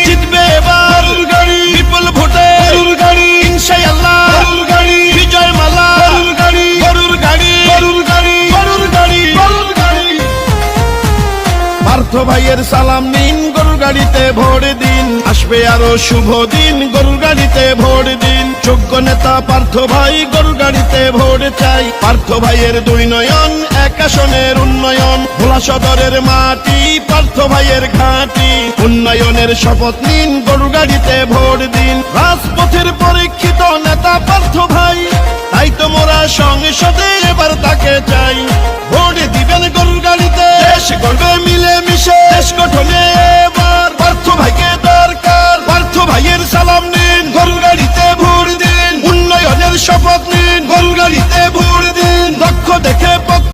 জিতবে এবার বিপুল ভোটে ইনশাআল্লাহ বিজয় মালা গরুর গাড়ি পার্থ ভাইয়ের সালাম নিন, গরুর গাড়িতে ভোট দিন, আসবে আরো শুভ দিন, গরুর গাড়িতে ভোট দিন। যোগ্য নেতা পার্থ ভাই, গরুর গাড়িতে ভোট চাই। পার্থ ভাইয়ের দুই নয়ন, এক আসনের উন্নয়ন, ভোলা সদরের মাটি পার্থ ভাইয়ের ঘাঁটি। উন্নয়নের শপথ নিন, গরুর গাড়িতে ভোট দিন। রাজপথের পরীক্ষিত নেতা পার্থ ভাই, তাই তো মোরা সংসদে এবার তাকে চাই। ভোট দিবেন গরুর গাড়িতে, দেশ গড়বে মিলে মিশে, দেশ গঠনে